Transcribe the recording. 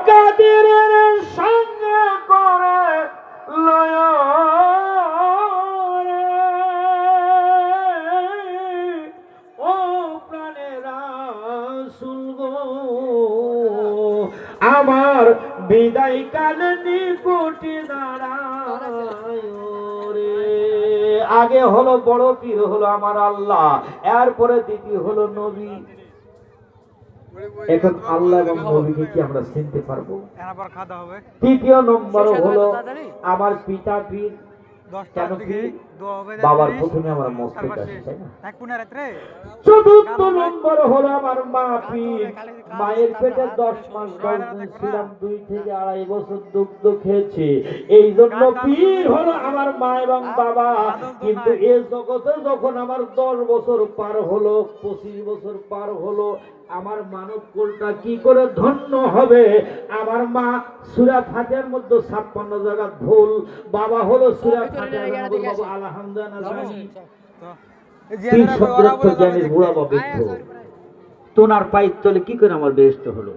কাদিরের সঙ্গে করে লয় ও প্রাণের রাসূল গো, আমার বিদায় কাল নিকটে দাঁড়ায় রে। আগে হলো বড় পীর হলো আমার আল্লাহ, এরপরে দ্বিতীয় হলো নবী। এখন আল্লাহ এবং নবীকে কি আমরা চিনতে পারবো? তৃতীয় নম্বর হলো আমার পিতা পীর। কেন কি? বাবার প্রথমে আমার মস্তক আসে, তাই না? চতুর্থ নম্বর হলো আমার মা পীর। মায়ের পেটে 10 মাস গর্ভে ছিলাম, 2 থেকে 2.5 বছর দুগ্ধ খেয়েছি, এই জন্য পীর হলো আমার মা এবং বাবা। কিন্তু এই জগতে যখন আমার 10 বছর পার হলো, 25 বছর পার হলো, আমার মানব কুলটা কি করে ধন্য হবে? আমার মা সূরা ফাতিহার মধ্যে 56 জায়গা ভুল, বাবা হলো সূরা ফাতিহার মধ্যে বাবা আলহামদুলিল্লাহ জ্ঞানের বুড়া বা বৃদ্ধ। তোনার পায়ের তলে কি করে আমার বেহেশত হলো?